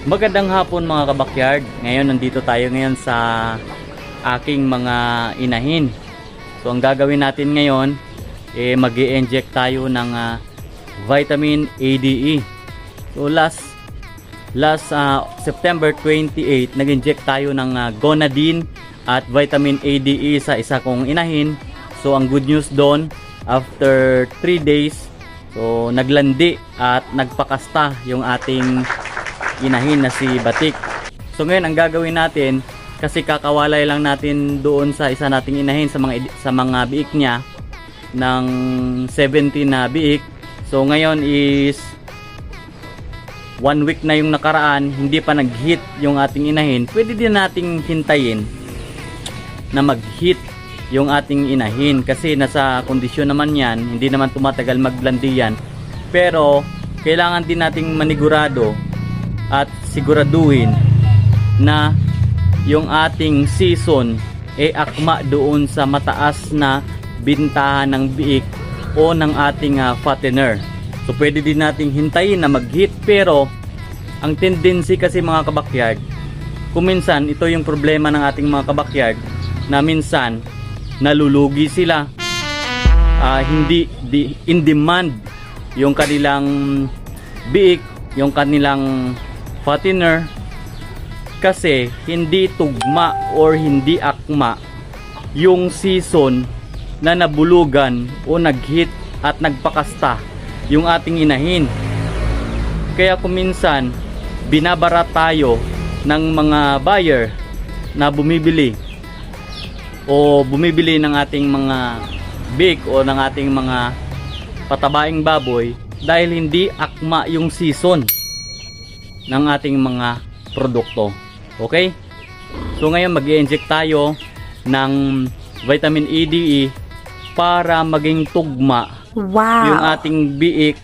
Magandang hapon mga kabakyard. Ngayon nandito tayo ngayon sa aking mga inahin. So ang gagawin natin ngayon mag-i-inject tayo ng vitamin ADE. So last September 28 nag-inject tayo ng gonadin at vitamin ADE sa isa kong inahin. So ang good news doon, after 3 days so naglandi at nagpakasta yung ating inahin na si Batik. So ngayon ang gagawin natin, kasi kakawalay lang natin doon sa isa nating inahin sa mga biik niya ng 17 na biik. So ngayon is 1 week na yung nakaraan, hindi pa nag-hit yung ating inahin. Pwede din nating hintayin na mag-hit yung ating inahin kasi nasa kondisyon naman yan, hindi naman tumatagal maglandi yan. Pero kailangan din nating manigurado at siguraduhin na yung ating season akma doon sa mataas na bintahan ng biik o ng ating fattener. So pwede din nating hintayin na mag-hit, pero ang tendency kasi mga kabakyard, kuminsan ito yung problema ng ating mga kabakyard, na minsan nalulugi sila, hindi in demand yung kanilang biik, yung kanilang fattener, kasi hindi tugma or hindi akma yung season na nabulugan o nag-hit at nagpakasta yung ating inahin. Kaya kuminsan binabara tayo ng mga buyer na bumibili ng ating mga big o ng ating mga patabaing baboy dahil hindi akma yung season ng ating mga produkto. Okay? So ngayon mag-i-inject tayo ng vitamin ADE para maging tugma yung ating biik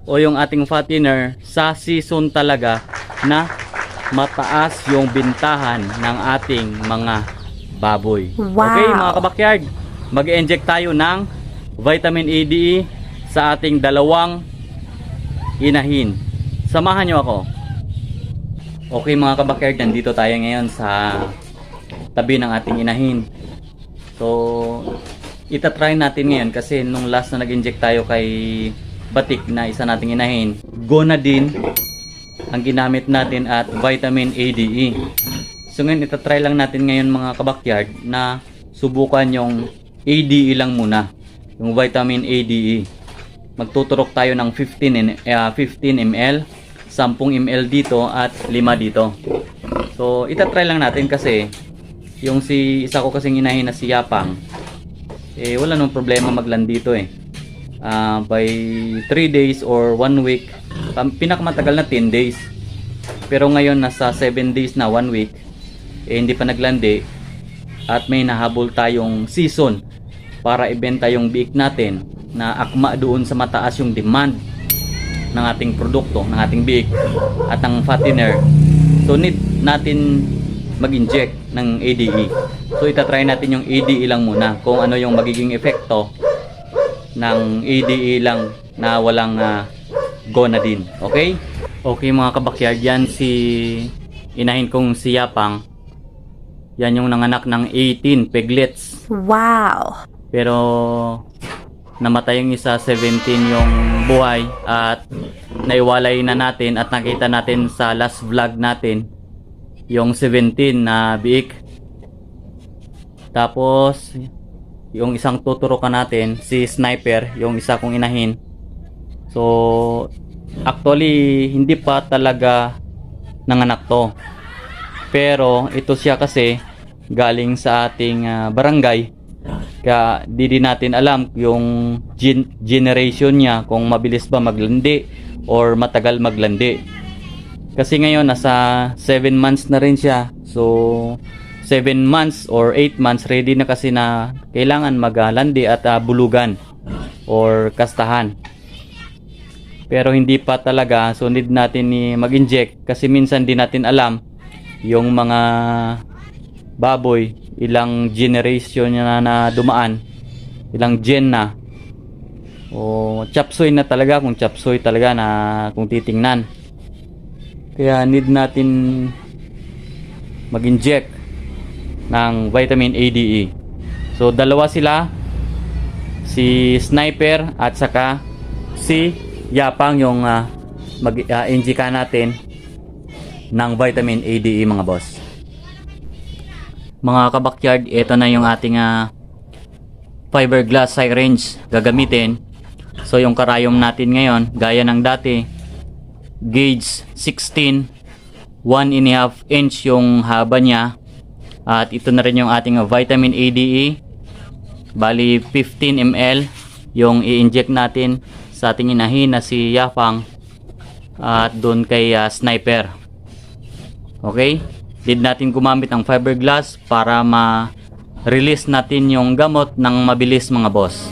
o yung ating fattener sa season talaga na mataas yung bintahan ng ating mga baboy. Okay mga kabakyard, mag-i-inject tayo ng vitamin ADE sa ating dalawang inahin. Samahan nyo ako. Okay mga kabakyard, nandito tayo ngayon sa tabi ng ating inahin. So itatry natin ngayon kasi nung last na nag-inject tayo kay Batik na isa nating inahin, gonadin ang ginamit natin at vitamin ADE. So ngayon itatry lang natin ngayon mga kabakyard na subukan yung ADE lang muna, yung vitamin ADE. Magtuturok tayo ng 15 ml, 10 ml dito at 5 dito. So itatry lang natin kasi yung isa ko kasing inahin na si Yapang, wala nang problema maglandi dito by 3 days or 1 week. Pinakamatagal na 10 days, pero ngayon nasa 7 days na, 1 week hindi pa naglandi at may nahabol tayong season para ibenta yung biik natin na akma doon sa mataas yung demand ng ating produkto, ng ating biik at ng fattener. So need natin mag-inject ng ADE. So itatry natin yung ADE lang muna kung ano yung magiging epekto ng ADE lang na walang gonadin. Okay? Okay mga kabakyard, yan si inahin kong si Yapang. Yan yung nanganak ng 18 piglets. Wow! Pero namatay yung isa, 17 yung buhay, at naiwalay na natin at nakita natin sa last vlog natin yung 17 na biik. Tapos yung isang tuturukan natin si Sniper, yung isa kong inahin. So actually hindi pa talaga nanganak to, pero ito siya kasi galing sa ating barangay. Kaya di natin alam yung generation niya, kung mabilis ba maglandi or matagal maglandi. Kasi ngayon nasa 7 months na rin siya. So 7 months or 8 months ready na kasi na kailangan maglandi at bulugan or kastahan. Pero hindi pa talaga, so need natin mag-inject kasi minsan di natin alam yung mga baboy ilang generation na dumaan, ilang gen na, o chapsoy na talaga, kung chapsoy talaga na kung titingnan. Kaya need natin mag-inject ng vitamin ADE. So dalawa sila, si Sniper at saka si Yapang yung mag-injecta natin ng vitamin ADE mga boss. Mga kabakyard, ito na yung ating fiberglass syringe gagamitin. So yung karayom natin ngayon, gaya ng dati, gauge 16, 1.5 inch yung haba niya. At ito na rin yung ating vitamin ADE, bali 15 ml yung i-inject natin sa ating inahin na si Yapang at doon kay Sniper. Okay, need natin gumamit ng fiberglass para ma-release natin yung gamot ng mabilis mga boss.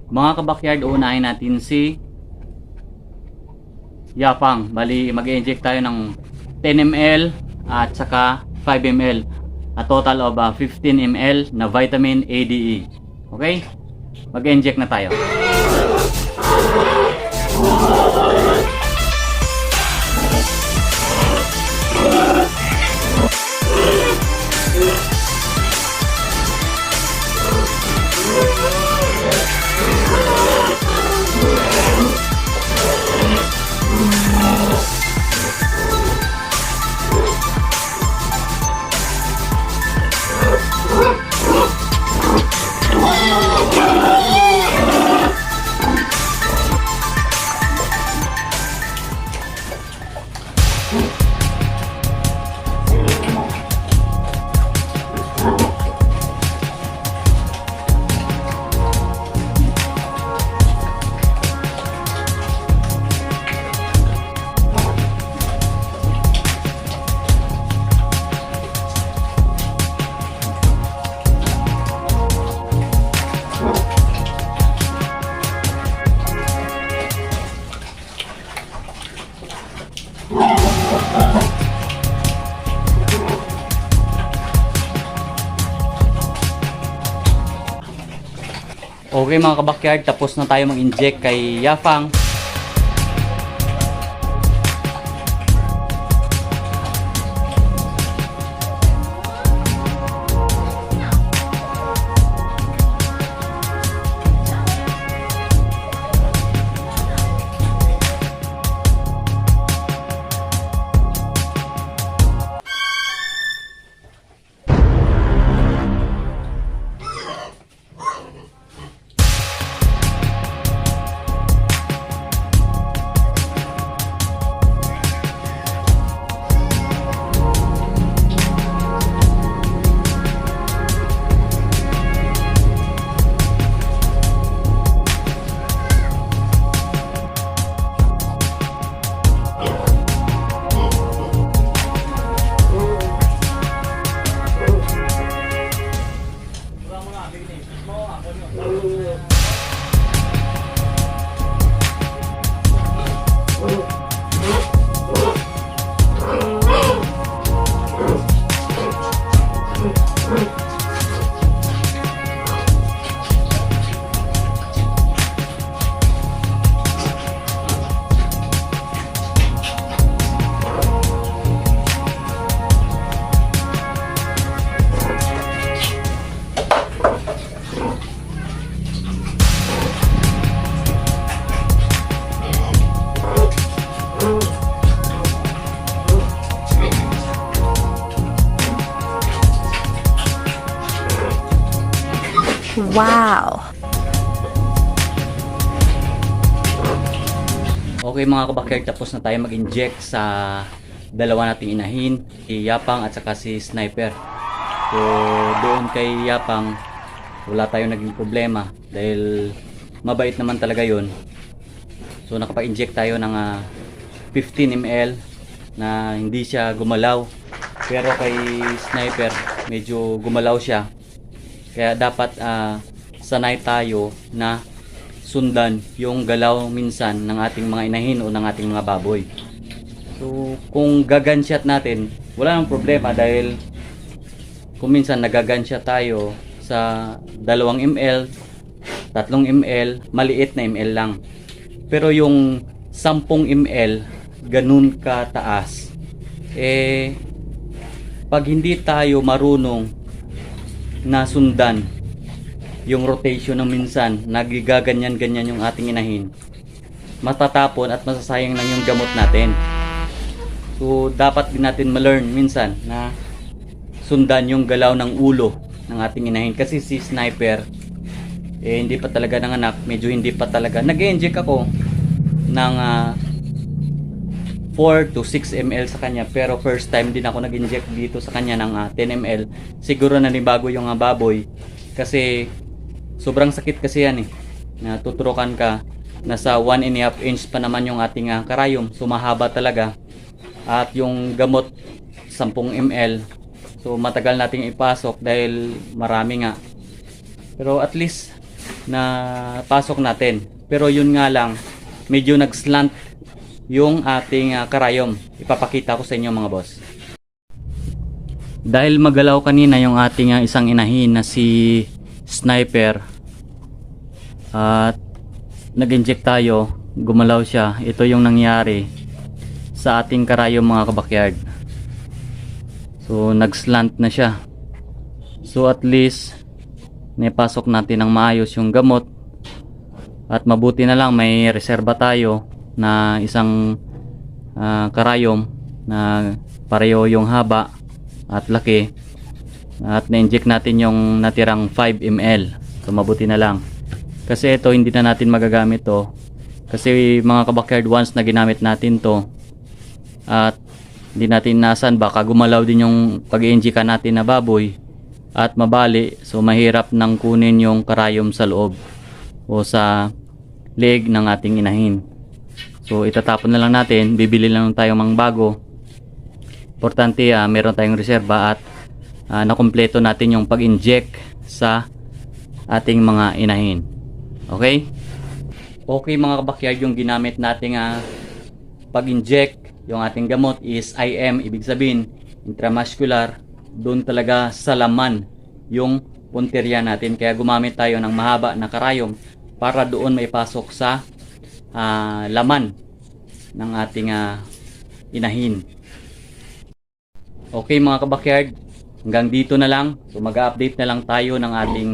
Mga kabakyard, uunahin natin si Yapang. Bali mag-inject tayo ng 10 ml at saka 5 ml, a total of 15 ml na vitamin ADE. Okay, mag-inject na tayo. Okay mga kabakyard, tapos na tayo mag-inject kay Yapang. Wow! Okay mga kabakyard, tapos na tayo mag-inject sa dalawa nating inahin, si Yapang at saka si Sniper. So doon kay Yapang wala tayong naging problema dahil mabait naman talaga yun. So nakapag-inject tayo ng 15 ml na hindi siya gumalaw. Pero kay Sniper, medyo gumalaw siya. Kaya dapat sanay tayo na sundan yung galaw minsan ng ating mga inahin o ng ating mga baboy. So, kung gaganshot natin, wala nang problema dahil kung minsan nagaganshot tayo sa 2 ml, 3 ml, maliit na ml lang. Pero yung 10 ml, ganun kataas. Pag hindi tayo marunong na sundan yung rotation ng minsan, nagigaganyan-ganyan yung ating inahin, matatapon at masasayang lang yung gamot natin. So, dapat din natin ma-learn minsan na sundan yung galaw ng ulo ng ating inahin. Kasi si Sniper, hindi pa talaga nanganak, medyo hindi pa talaga. Nag-inject ako ng 4 to 6 ml sa kanya, pero first time din ako nag-inject dito sa kanya ng 10 ml. Siguro nanibago yung baboy kasi sobrang sakit kasi yan na tuturukan ka. Nasa 1.5 inch pa naman yung ating karayom, so mahaba talaga. At yung gamot 10 ml, so matagal nating ipasok dahil marami nga, pero at least na pasok natin. Pero yun nga lang, medyo nag-slant yung ating karayom. Ipapakita ko sa inyo mga boss. Dahil magalaw kanina yung ating isang inahin na si Sniper at nag-inject tayo, gumalaw siya. Ito yung nangyari sa ating karayom mga kabakyard. So nag-slant na siya. So at least naipasok natin ng maayos yung gamot. At mabuti na lang may reserba tayo na isang karayom na pareho yung haba at laki. At na-inject natin yung natirang 5 ml. So mabuti na lang. Kasi ito hindi na natin magagamit to. Kasi mga kabakyard, once na ginamit natin to at hindi natin nasan, baka gumalaw din yung pag-i-injika natin na baboy at mabali. So mahirap nang kunin yung karayom sa loob o sa leg ng ating inahin. So itatapon na lang natin, bibili lang tayo mang bago. Importante meron tayong reserba at nakumpleto natin yung pag-inject sa ating mga inahin. Okay? Okay mga kabakyard, yung ginamit nating pag-inject yung ating gamot is IM, ibig sabihin intramuscular. Doon talaga sa laman yung punteriya natin, kaya gumamit tayo ng mahaba na karayom para doon maipasok sa laman ng ating inahin. Okay mga kabakyard, hanggang dito na lang. So mag-update na lang tayo ng ating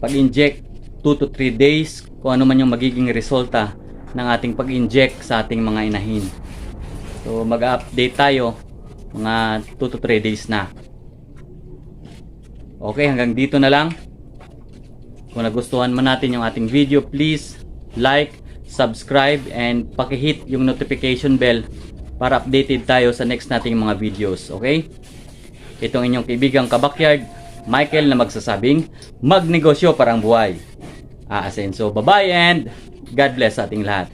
pag-inject 2 to 3 days kung ano man yung magiging resulta ng ating pag-inject sa ating mga inahin. So mag-update tayo mga 2 to 3 days na. Okay, hanggang dito na lang. Kung nagustuhan man natin yung ating video, please like, subscribe, and paki-hit yung notification bell para updated tayo sa next nating mga videos. Okay? Itong inyong kaibigang kabakyard, Michael, na magsasabing magnegosyo para ang buhay aasenso. Bye-bye and God bless sa ating lahat.